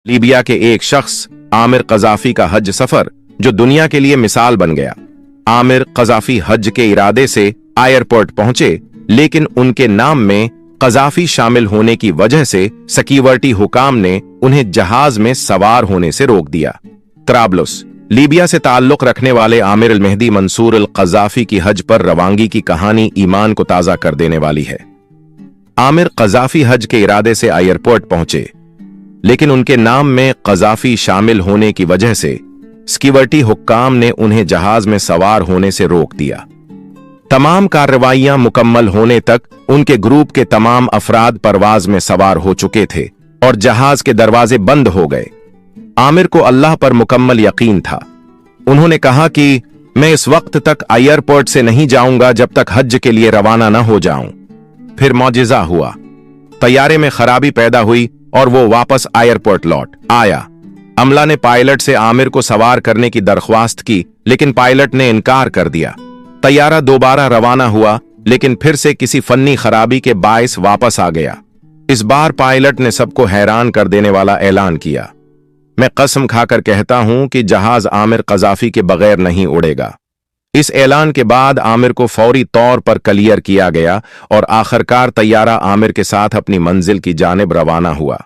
Libya के एक शख्स आमिर कजाफी का हज सफर जो दुनिया के लिए मिसाल बन गया। आमिर कजाफी हज के इरादे से एयरपोर्ट पहुंचे, लेकिन उनके नाम में कजाफी शामिल होने की वजह से सिक्योरिटी हुकाम ने उन्हें जहाज में सवार होने से रोक दिया। तराबलुस, लीबिया से ताल्लुक रखने वाले आमिर अल मेहदी मंसूर अल कजाफी की हज पर रवानगी की कहानी ईमान को ताजा कर देने वाली है। आमिर कजाफी हज के इरादे से एयरपोर्ट पहुंचे, लेकिन उनके नाम में कजाफी शामिल होने की वजह से सिक्योरिटी हुक्काम ने उन्हें जहाज में सवार होने से रोक दिया। तमाम कार्रवाइयां मुकम्मल होने तक उनके ग्रुप के तमाम अफराद परवाज में सवार हो चुके थे और जहाज के दरवाजे बंद हो गए। आमिर को अल्लाह पर मुकम्मल यकीन था। उन्होंने कहा कि मैं इस वक्त तक एयरपोर्ट से नहीं जाऊंगा जब तक हज के लिए रवाना न हो जाऊं। फिर मौजिजा हुआ, तैयारे में खराबी पैदा हुई और वो वापस एयरपोर्ट लौट आया। अमला ने पायलट से आमिर को सवार करने की दरख्वास्त की, लेकिन पायलट ने इनकार कर दिया। तैयारा दोबारा रवाना हुआ, लेकिन फिर से किसी फन्नी खराबी के बायस वापस आ गया। इस बार पायलट ने सबको हैरान कर देने वाला ऐलान किया, मैं कसम खाकर कहता हूं कि जहाज आमिर कजाफी के बगैर नहीं उड़ेगा। इस ऐलान के बाद आमिर को फौरी तौर पर क्लियर किया गया और आखिरकार तैयारा आमिर के साथ अपनी मंजिल की जानिब रवाना हुआ।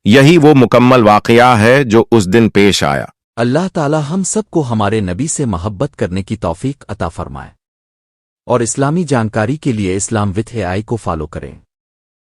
यही वो मुकम्मल वाकया है जो उस दिन पेश आया। अल्लाह ताला हम सबको हमारे नबी से मोहब्बत करने की तौफीक अता फरमाए और इस्लामी जानकारी के लिए इस्लाम विथ AI को फॉलो करें।